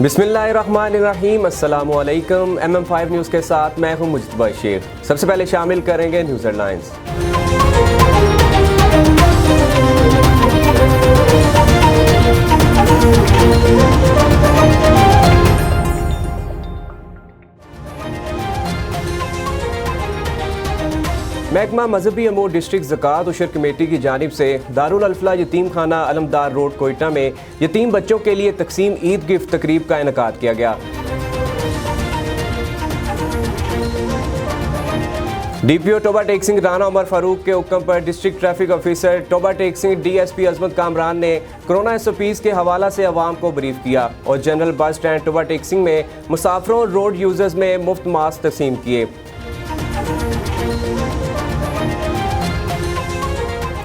बिस्मिल्लाहिर्रहमानिर्रहीम, अस्सलामुअलैकुम। MM5 news के साथ मैं हूं मुज्तबा शेख। सबसे पहले शामिल करेंगे न्यूज़ हेडलाइंस। महकमा मजहबी अमूर डिस्ट्रिक्ट ज़कात उशर कमेटी की जानिब से दारुल अल्फला यतीम खाना अलमदार रोड कोयटा में यतीम बच्चों के लिए तकसीम ईद गिफ्ट तकरीब का इनेकाद किया गया। DPO टोबा टेक सिंह राना उमर फारूक के हुक्म पर district traffic officer Toba Tek Singh DSP Azmat Kamran ने कोरोना SOPs के हवाला से अवाम को ब्रीफ किया और general bus stand Toba Tek Singh में मुसाफरों रोड यूजर्स में मुफ्त मास्क तकसीम किए।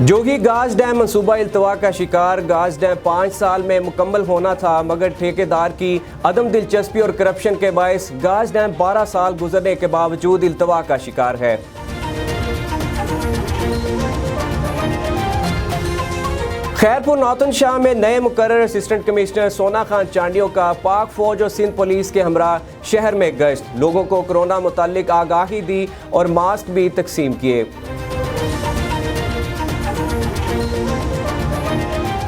जोगी गाज डैम मनसूबा इल्तवा का शिकार। गाज डैम 5 साल में मुकम्मल होना था, मगर ठेकेदार की अदम दिलचस्पी और करप्शन के बायस गाज डैम 12 साल गुजरने के बावजूद इल्तवा का शिकार है। खैरपुर नौतन शाह में नए मुकर्रर असिस्टेंट कमिश्नर सोना खान चांडियों का पाक फौज और सिंध पुलिस के हमरा शहर में गश्त, लोगों को कोरोना मुतालिक आगाही दी और मास्क भी तकसीम किए।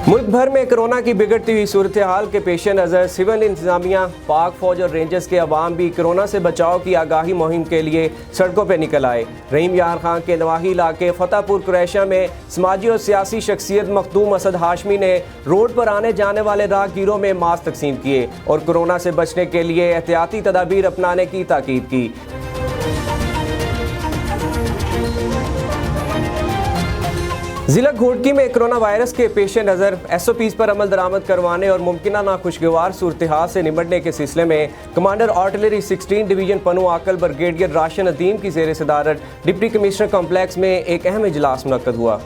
मुल्क भर में कोरोना की बिगड़ती हुई सूरत हाल के पेश नज़र सिविल इंतजामिया, पाक फौज और रेंजर्स के अवाम भी कोरोना से बचाव की आगाही मुहिम के लिए सड़कों पर निकल आए। रहीम यार खान के नवाही इलाके फतेहपुर कुरैशा में समाजी और सियासी शख्सियत मखदूम असद हाशमी ने रोड पर आने जाने वाले राहगीरों में मास्क तकसीम किए और कोरोना से बचने के लिए एहतियाती तदाबीर अपनाने की ताकीद की। जिला घोटकी में कोरोना वायरस के पेश नज़र SOPs पर अमल दरामद करवाने और मुमकिन नाखुशगवार सूरत हाल से निपटने के सिलसिले में कमांडर आर्टिलरी 16 डिवीजन पनू आकल ब्रिगेडियर राशन अदीम की ज़ेर सदारत डिप्टी कमिश्नर कॉम्प्लेक्स में एक अहम इजलास मुनक्कद हुआ।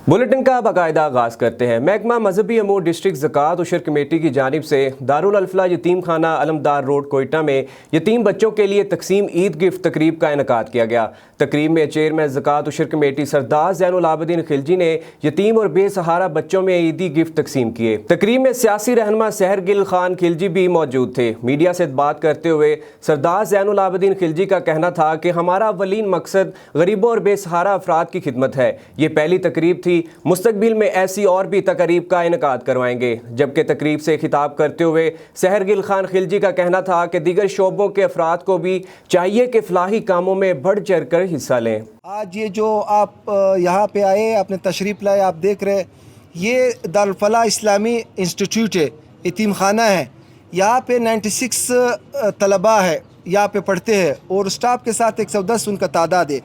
बुलेटिन का बाकायदा आगाज़ करते हैं। महकमा मजहबी अमूर डिस्ट्रिक्ट ज़कात उशर कमेटी की जानिब से दारुल अल्फला यतीम खाना अलमदार रोड कोयटा में यतीम बच्चों के लिए तकसीम ईद गिफ्ट तकरीब का इनेकाद किया गया। तकरीब में चेयरमैन ज़कात उशर कमेटी सरदार ज़ैनुल आबिदीन खिलजी ने यतीम और बेसहारा बच्चों में ईदी गिफ्ट तकसीम किए। तकरीब में सियासी रहनुमा सहरगिल खान खिलजी भी मौजूद थे। मीडिया से बात करते हुए सरदार ज़ैनुल आबिदीन खिलजी का कहना था कि हमारा अवलीन मकसद गरीबों और बेसहारा अफराद की खिदमत है। ये पहली तकरीब थी, मुस्तकबिल में ऐसी और भी तकरीब का इनेकाद करवाएंगे। जबकि तकरीब से खिताब करते हुए सहरगिल खान खिलजी का कहना था कि दीगर शोबों के अफराद को भी चाहिए कि फलाही कामों में बढ़ चढ़ कर हिस्सा लें। आज ये जो आप यहाँ पे आए, आपने तशरीफ़ लाए, आप देख रहे, ये दारुल फलाह इस्लामी इंस्टीट्यूट है, यतीम खाना है। यहाँ पे 96 तलबा है, यहाँ पे पढ़ते हैं और स्टाफ के साथ 110 उनका तादाद है।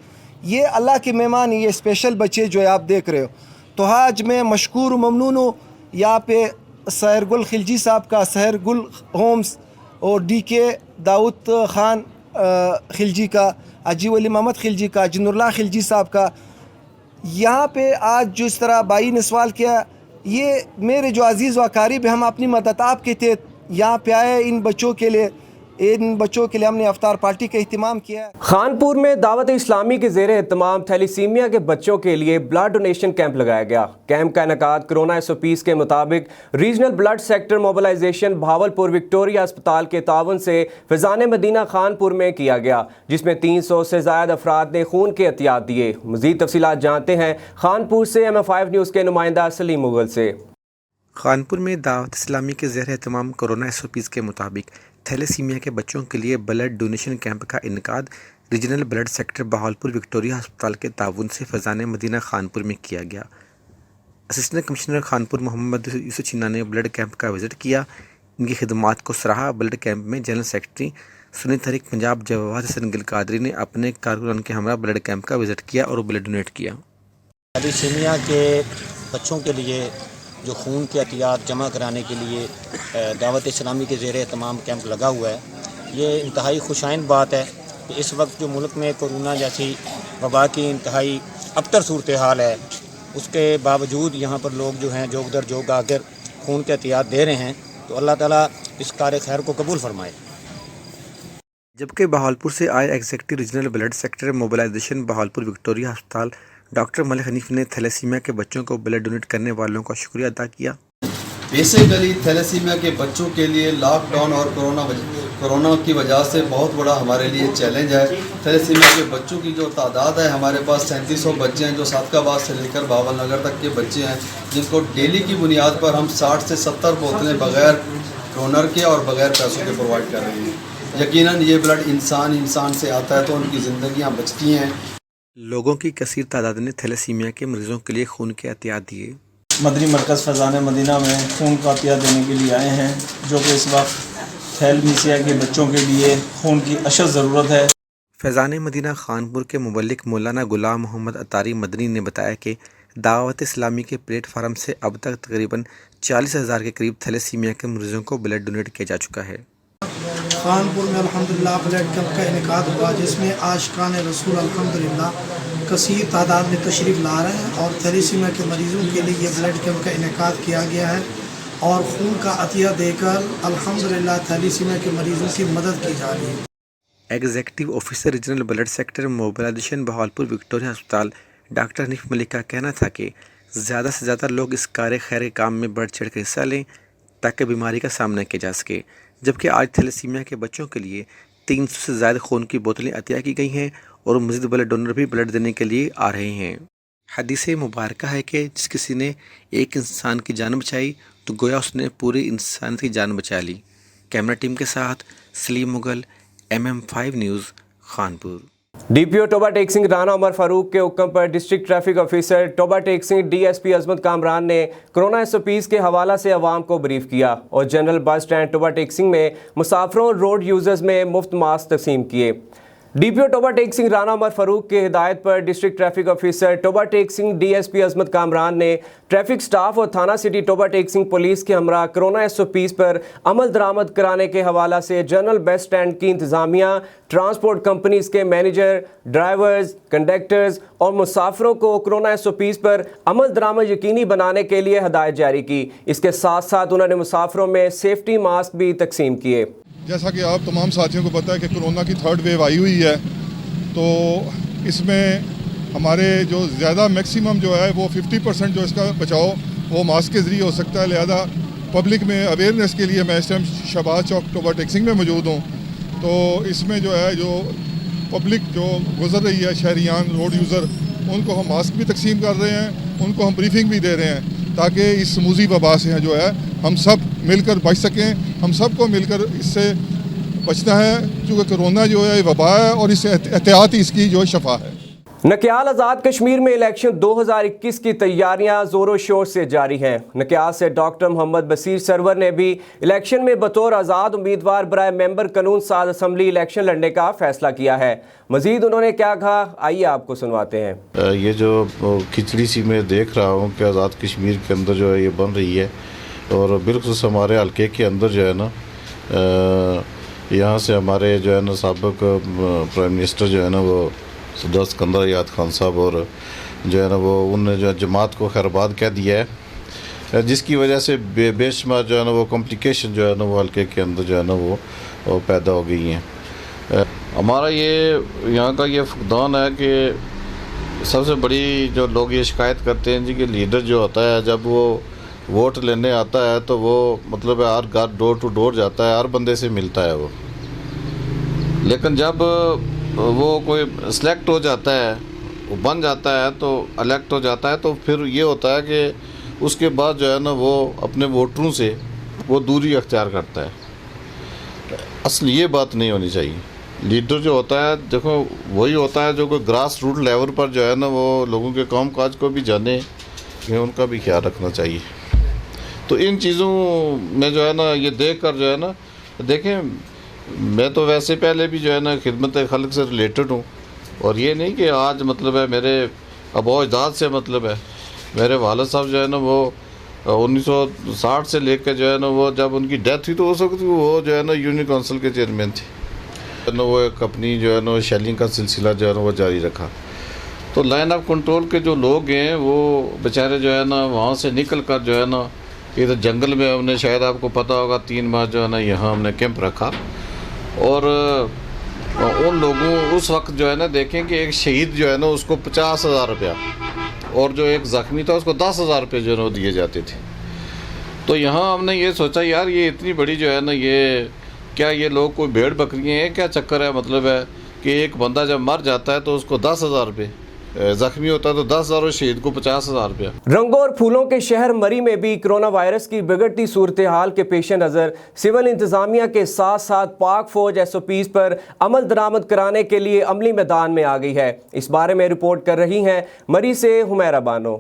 ये अल्लाह के मेहमान, ये स्पेशल बच्चे जो है आप देख रहे हो। तो आज मैं मशकूर ममनून हूँ यहाँ पे सहरगुल खिलजी साहब का, सहरगुल होम्स और DK दाऊद खान खिलजी का, अजीब अली मोहम्मद खिलजी का, जिनुल्लाह खिलजी साहब का। यहाँ पे आज जो इस तरह भाई ने सवाल किया, ये मेरे जो अजीज़ व अकारीब हम अपनी मदद आपके थे यहाँ पे आए। इन बच्चों के लिए हमने अफ्तार पार्टी का एहतमाम किया। खानपुर में दावत इस्लामी के ज़ेरे एहतमाम थैलीसीमिया के बच्चों के लिए ब्लड डोनेशन कैंप लगाया गया। कैंप का इनेकाद कोरोना SOPs के मुताबिक regional blood sector mobilization Bahawalpur Victoria अस्पताल के तावन से फैज़ान मदीना खानपुर में किया गया, जिसमें 300 से ज़ायद अफराद ने खून के एहतियात दिए। मज़ीद तफसीलात जानते हैं खानपुर से MM5 न्यूज़ के नुमाइंदा सलीम मुगल से। खानपुर में दावत इस्लामी के ज़ेर एहतमाम कोरोना SOPs के मुताबिक थैलेसीमिया के बच्चों के लिए ब्लड डोनेशन कैंप का इनेकाद regional blood sector Bahawalpur Victoria अस्पताल के ताउन से फैज़ान मदीना खानपुर में किया गया। असिस्टेंट कमिश्नर खानपुर मोहम्मद यूसुफ छिन्ना ने ब्लड कैंप का विज़िट किया, इनकी खिदमात को सराहा। ब्लड कैंप में जनरल सेक्रेटरी सुन्नी तहरीक पंजाब जवाद हसन गिल कादरी ने अपने कारकुनान के हमरा ब्लड कैंप का विज़िट किया और ब्लड डोनेट किया। थैलेसीमिया के बच्चों के लिए जो खून के एहतियात जमा कराने के लिए दावत इस्लामी के ज़ेर एहतमाम कैंप लगा हुआ है। ये इंतहाई खुशाइन बात है कि इस वक्त जो मुल्क में कोरोना जैसी वबा की इंतहाई अबतर सूरत हाल है, उसके बावजूद यहाँ पर लोग जो हैं जोग दर जोग आकर खून की एहतियात दे रहे हैं, तो अल्लाह ताला इस कार खैर को कबूल फरमाए। जबकि बहावलपुर से आए executive regional blood sector mobilization Bahawalpur Victoria अस्पताल डॉक्टर मलिक हनीफ ने थैलेसीमिया के बच्चों को ब्लड डोनेट करने वालों का शुक्रिया अदा किया। बेसिकली थैलेसीमिया के बच्चों के लिए लॉकडाउन और कोरोना की वजह से बहुत बड़ा हमारे लिए चैलेंज है। थैलेसीमिया के बच्चों की जो तादाद है, हमारे पास 3700 बच्चे हैं जो सादकाबाद से लेकर बावलनगर तक के बच्चे हैं, जिनको डेली की बुनियाद पर हम 60 से 70 बोतलें बग़ैर डोनर के और बग़ैर पैसों के प्रोवाइड कर रहे हैं। यकीनन ये ब्लड इंसान से आता है तो उनकी ज़िंदगियाँ बचती हैं। लोगों की कसीर तादाद ने थैलेसीमिया के मरीजों के लिए खून के एहतियात दिए। मदनी मरकज़ फैज़ान मदीना में खून का अतिया देने के लिए आए हैं, जो कि इस वक्त थैलेसीमिया के बच्चों के लिए खून की अशद ज़रूरत है। फैज़ान मदीना खानपुर के मुबल्लिग मौलाना गुलाम मोहम्मद अतारी मदनी ने बताया कि दावत इस्लामी के प्लेटफार्म से अब तक तकरीबन 40,000 के करीब थैलेसीमिया के मरीजों को ब्लड डोनेट किया जा चुका है। खानपुर में अल्हम्दुलिल्लाह ब्लड कैंप का इनेकाद हुआ, जिसमें आशिकान रसूल अल्हम्दुलिल्लाह कसीर तादाद में तशरीफ़ ला रहे हैं और थैलेसीमिया के मरीज़ों के लिए ये ब्लड कैंप का इनेकाद किया गया है और खून का अतिया देकर अल्हम्दुलिल्लाह थैलेसीमिया के मरीज़ों की मदद की जा रही है। Executive officer regional blood sector mobilization Bahawalpur Victoria अस्पताल डॉक्टर हनीफ मलिक का कहना था कि ज़्यादा से ज़्यादा लोग इस कार खैर के काम में बढ़ चढ़ कर हिस्सा लें ताकि बीमारी का सामना किया जा सके। जबकि आज थैलेसीमिया के बच्चों के लिए 300 से ज़्यादा खून की बोतलें अतिया की गई हैं और मज़ीद ब्लड डोनर भी ब्लड देने के लिए आ रहे हैं। हदीस मुबारक है कि जिस किसी ने एक इंसान की जान बचाई तो गोया उसने पूरी इंसान की जान बचा ली। कैमरा टीम के साथ Salim Mughal, MM5 news, Khanpur. DPO Toba Tek Singh Rana Umar Farooq के हुक्म पर district traffic officer Toba Tek Singh DSP Azmat Kamran ने कोरोना SOPs के हवाला से अवाम को ब्रीफ किया और general bus stand Toba Tek Singh में मुसाफरों रोड यूजर्स में मुफ्त मास्क तकसीम किए। डीपीओ टोबा टेक सिंह राना उमर फारूक के हिदायत पर district traffic officer Toba Tek Singh DSP Azmat Kamran ने ट्रैफिक स्टाफ और थाना सिटी टोबा टेक सिंह पुलिस के हमरा कोरोना SOPs पर अमल दरामद कराने के हवाला से जनरल बस स्टैंड की इंतज़ामिया, ट्रांसपोर्ट कंपनीज के मैनेजर, ड्राइवर्स, कंडक्टर्स और मुसाफरों को कोरोना SOPs पर अमल दरामद यकीनी बनाने के लिए हदायत जारी की। इसके साथ साथ उन्होंने मुसाफरों में सेफ्टी मास्क भी तकसीम किए। जैसा कि आप तमाम साथियों को पता है कि कोरोना की 3rd वेव आई हुई है, तो इसमें हमारे जो ज़्यादा मैक्सिमम जो है वो 50% जो इसका बचाव वो मास्क के ज़रिए हो सकता है। लिहाजा पब्लिक में अवेयरनेस के लिए मैं इस टाइम शहबाज चौक टोबा टेक सिंह में मौजूद हूँ। तो इसमें जो है जो पब्लिक जो गुजर रही है, शहरियान, रोड यूज़र, उनको हम मास्क भी तकसीम कर रहे हैं, उनको हम ब्रीफिंग भी दे रहे हैं ताकि इस मूज़ी वबा से जो है हम सब मिलकर बच सकें। हम सबको मिलकर इससे बचना है क्योंकि कोरोना जो है वबा है और इससे एहतियात ही इसकी जो शफा है। नकियाल आज़ाद कश्मीर में इलेक्शन 2021 की तैयारियां जोरों शोर से जारी हैं। नकियाल से डॉक्टर मोहम्मद बसीर सरवर ने भी इलेक्शन में बतौर आज़ाद उम्मीदवार बराए मेंबर कानून साज असम्बली इलेक्शन लड़ने का फैसला किया है। मजीद उन्होंने क्या कहा, आइए आपको सुनवाते हैं। ये जो खिचड़ी सी मैं देख रहा हूँ कि आज़ाद कश्मीर के अंदर जो है ये बन रही है और बिल्कुल हमारे हल्के के अंदर जो है ना यहाँ से हमारे जो है ना साबिक प्राइम मिनिस्टर जो है ना वो सरदार सिकंदर याद खान साहब और जो है ना वो उनने जो है जमात को खैरबाद कह दिया है, जिसकी वजह से बेशुमार जो है ना वो कॉम्प्लिकेशन जो है ना वो हल्के के अंदर जो है ना वो पैदा हो गई हैं। हमारा ये यहाँ का ये फुकदान है कि सबसे बड़ी जो लोग ये शिकायत करते हैं जी कि लीडर जो होता है जब वो वोट लेने आता है तो वो मतलब हर घर डोर टू डोर जाता है, हर बंदे से मिलता है वो, लेकिन जब वो कोई सेलेक्ट हो जाता है, वो बन जाता है, तो इलेक्ट हो जाता है, तो फिर ये होता है कि उसके बाद जो है ना वो अपने वोटरों से वो दूरी अख्तियार करता है। असल ये बात नहीं होनी चाहिए। लीडर जो होता है देखो वही होता है जो कोई ग्रास रूट लेवल पर जो है ना वो लोगों के काम काज को भी जाने, उनका भी ख्याल रखना चाहिए। तो इन चीज़ों में जो है ना ये देख कर जो है ना देखें, मैं तो वैसे पहले भी जो है ना खिदमत खल्क से रिलेटेड हूँ और ये नहीं कि आज मतलब है मेरे अबो अजदाद से मतलब है। मेरे वालिद साहब जो है ना वो 1960 से लेकर जो है ना वो जब उनकी डेथ हुई तो हो सकती वो जो है ना यूनियन काउंसिल के चेयरमैन थे ना, वो एक अपनी जो है ना शेलिंग का सिलसिला जो है ना वो जारी रखा। तो लाइन ऑफ कंट्रोल के जो लोग हैं वो बेचारे जो है ना वहाँ से निकल कर जो है ना इधर जंगल में हमने, शायद आपको पता होगा, 3 माह जो है ना यहाँ हमने कैंप रखा। और उन लोगों, उस वक्त जो है ना, देखें कि एक शहीद जो है ना उसको 50,000 रुपया और जो एक ज़ख्मी था उसको 10,000 रुपये जो है ना वो दिए जाते थे। तो यहाँ हमने ये सोचा यार ये इतनी बड़ी जो है ना, ये क्या ये लोग कोई भेड़ बकरियाँ हैं, क्या चक्कर है? मतलब है कि एक बंदा जब मर जाता है तो उसको 10,000 रुपये, जख्मी होता है तो 10,000 और शहीद को 50,000 रुपया। रंगों और फूलों के शहर मरी में भी कोरोना वायरस की बिगड़ती सूरत हाल के पेश नज़र सिविल इंतजामिया के साथ साथ पाक फौज SOPs पर अमल दरामद कराने के लिए अमली मैदान में आ गई है। इस बारे में रिपोर्ट कर रही हैं मरी से हुमैरा बानो।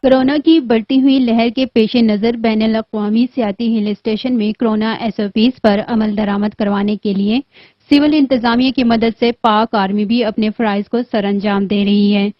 कोरोना की बढ़ती हुई लहर के पेश नज़र बैनुल-अक़वामी सियाती हिल स्टेशन में कोरोना SOPs पर अमल दरामद करवाने के लिए सिविल इंतजामिया की मदद से पाक आर्मी भी अपने फ़राइज़ को सरअंजाम दे रही है।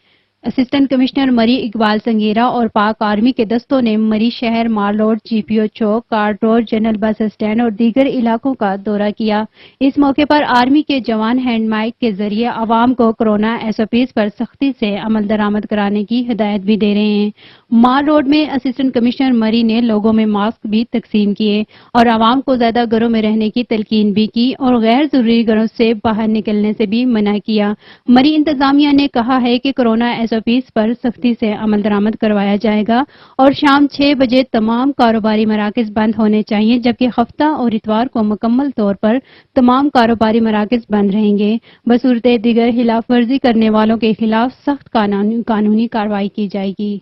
असिस्टेंट कमिश्नर मरी इकबाल संगेरा और पाक आर्मी के दस्तों ने मरी शहर, माल रोड, GPO चौक, card road, general bus stand और दीगर इलाकों का दौरा किया। इस मौके पर आर्मी के जवान हैंड माइक के जरिए आवाम को कोरोना SOPs पर सख्ती से अमल दरामद कराने की हिदायत भी दे रहे हैं। माल रोड में असिस्टेंट कमिश्नर मरी ने लोगों में मास्क भी तकसीम किए और आवाम को ज्यादा घरों में रहने की तलकीन भी की और गैर जरूरी घरों से बाहर निकलने से भी मना किया। मरी इंतजामिया ने कहा है कि कोरोना SOPs पर सख्ती से अमल दरामद करवाया जाएगा और शाम 6 बजे तमाम कारोबारी मराकज बंद होने चाहिए, जबकि हफ्ता और इतवार को मुकम्मल तौर पर तमाम कारोबारी मराकज बंद रहेंगे। बसूरत दीगर खिलाफ वर्जी करने वालों के खिलाफ सख्त कानूनी कार्रवाई की जाएगी।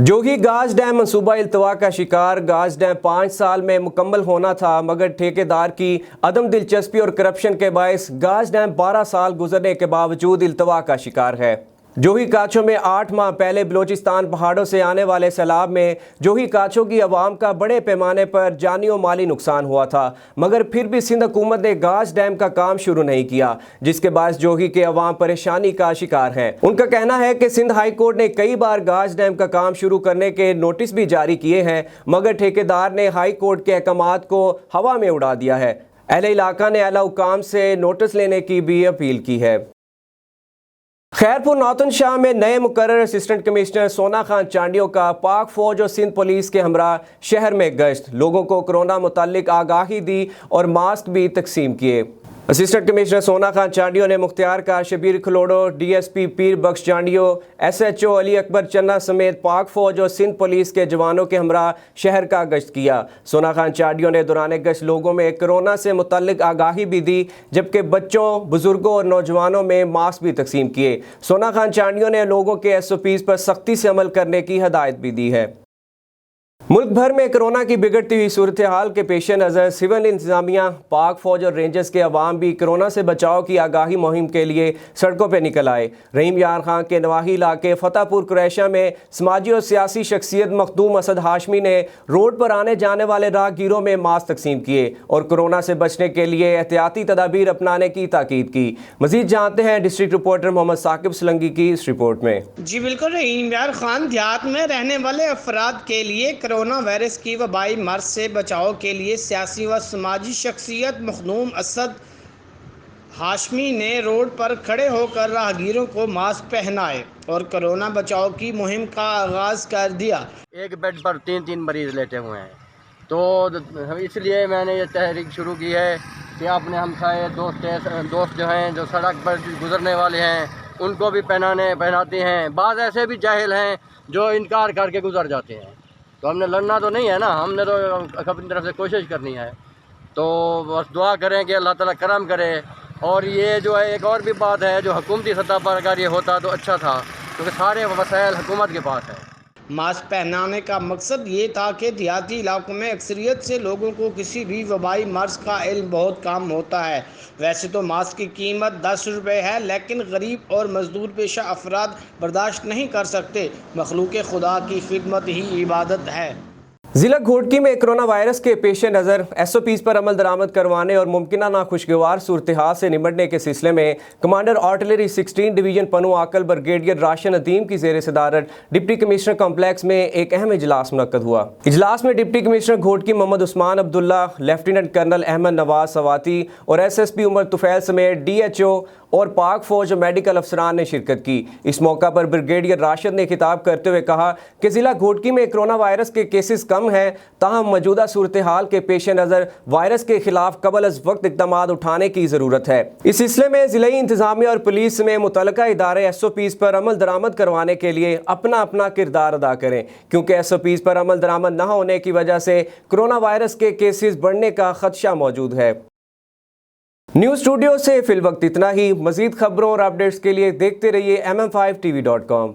जोही गाज डैम मंसूबा इल्तवा का शिकार। गाज डैम 5 साल में मुकम्मल होना था, मगर ठेकेदार की अदम दिलचस्पी और करप्शन के बायस गाज डैम 12 साल गुजरने के बावजूद इल्तवा का शिकार है। जोही काछों में 8 माह पहले बलोचिस्तान पहाड़ों से आने वाले सैलाब में जोही काछों की आवाम का बड़े पैमाने पर जानी और माली नुकसान हुआ था, मगर फिर भी सिंध हुकूमत ने गाज डैम का काम शुरू नहीं किया, जिसके बाद जोही के अवाम परेशानी का शिकार हैं। उनका कहना है कि सिंध हाई कोर्ट ने कई बार गाज डैम का काम शुरू करने के नोटिस भी जारी किए हैं, मगर ठेकेदार ने हाई कोर्ट के अहकामात को हवा में उड़ा दिया है। अहले इलाका ने आला हुकाम से नोटिस लेने की भी अपील की है। खैरपुर नौतन शाह में नए मुकर्रर असिस्टेंट कमिश्नर सोना खान चांडियों का पाक फौज और सिंध पुलिस के हमरा शहर में गश्त, लोगों को कोरोना मुतालिक आगाही दी और मास्क भी तकसीम किए। असिस्टेंट कमिश्नर सोना खान चांडियों ने मुख्तियार का शबीर खलोड़ो, DSP पीर बख्श चांडियों, SHO अली अकबर चन्ना समेत पाक फौज और सिंध पुलिस के जवानों के हमरा शहर का गश्त किया। सोना खान चांडियों ने दौरान गश्त लोगों में कोरोना से मुतल्लिक आगाही भी दी, जबकि बच्चों, बुजुर्गों और नौजवानों में मास्क भी तकसीम किए। सोना खान चांडियों ने लोगों के SOPs पर सख्ती से अमल करने की हिदायत भी दी है। मुल्क भर में कोरोना की बिगड़ती हुई सूरत हाल के पेश नज़र सिविल इंतजामिया, पाक फौज और रेंजर्स के अवाम भी कोरोना से बचाव की आगाही मुहिम के लिए सड़कों पर निकल आए। रहीम यार खान के नवाही इलाके फतेहपुर कुरैशा में समाजी और सियासी शख्सियत मखदूम असद हाशमी ने रोड पर आने जाने वाले राहगीरों में मास्क तकसीम किए और कोरोना से बचने के लिए एहतियाती तदाबीर अपनाने की ताकीद की। मजीद जानते हैं डिस्ट्रिक्ट रिपोर्टर मोहम्मद साकिब सलंगी की इस रिपोर्ट में। जी बिल्कुल, रहीम यार खान देहात में रहने वाले अफराद के लिए कोरोना वायरस की वबाई मर्ज से बचाव के लिए सियासी व समाजी शख्सियत मखदूम असद हाशमी ने रोड पर खड़े होकर राहगीरों को मास्क पहनाए और कोरोना बचाव की मुहिम का आगाज़ कर दिया। एक बेड पर 3 मरीज़ लेटे हुए हैं, तो इसलिए मैंने ये तहरीक शुरू की है कि अपने हमसाए दोस्त जो हैं, जो सड़क पर गुजरने वाले हैं, उनको भी पहनाते हैं। बाज़ ऐसे भी जाहिल हैं जो इनकार करके गुजर जाते हैं, तो हमने लड़ना तो नहीं है ना, हमने तो अपनी तरफ से कोशिश करनी है। तो बस दुआ करें कि अल्लाह ताला करम करे। और ये जो है एक और भी बात है, जो हुकूमती सतह पर अगर ये होता तो अच्छा था, क्योंकि सारे वसाइल हुकूमत के पास है। मास्क पहनाने का मकसद ये था कि देहाती इलाकों में अक्सरियत से लोगों को किसी भी वबाई मर्ज का इल्म बहुत कम होता है। वैसे तो मास्क की कीमत 10 रुपये है, लेकिन गरीब और मजदूर पेशा अफराद बर्दाश्त नहीं कर सकते। मखलूक खुदा की खिदमत ही इबादत है। जिला घोटकी में कोरोना वायरस के पेश नज़र SOPs पर अमल दरामद करवाने और मुमकिन नाखुशगवार सूरत हाल से निमटने के सिलसिले में कमांडर आर्टिलरी 16 डिवीजन पनू आकल ब्रिगेडियर राशन अदीम की जेर सदारत डिप्टी कमिश्नर कॉम्प्लेक्स में एक अहम इजलास मुनक्कद हुआ। इजलास में deputy commissioner Ghotki Mohammad Usman Abdullah, lieutenant colonel Ahmad Nawaz Swati और SSP उमर तुफैल समेत DHO और पाक फौज मेडिकल अफसरान ने शिरकत की। इस मौका पर ब्रिगेडियर राशिद ने खिताब करते हुए कहा कि जिला घोटकी में कोरोना वायरस के केसेस कम हैं, ताहम मौजूदा सूरत हाल के पेश नज़र वायरस के खिलाफ कबल अज वक्त इक़दाम उठाने की ज़रूरत है। इस सिलसिले में ज़िलाई इंतज़ामिया और पुलिस में मुतल्लिका इदारे SOPs पर अमल दरामद करवाने के लिए अपना अपना किरदार अदा करें, क्योंकि SOPs पर अमल दरामद न होने की वजह से कोरोना वायरस के केसेस बढ़ने का खदशा मौजूद है। न्यूज़ स्टूडियो से फिल वक्त इतना ही। मज़ीद खबरों और अपडेट्स के लिए देखते रहिए MM5TV.com।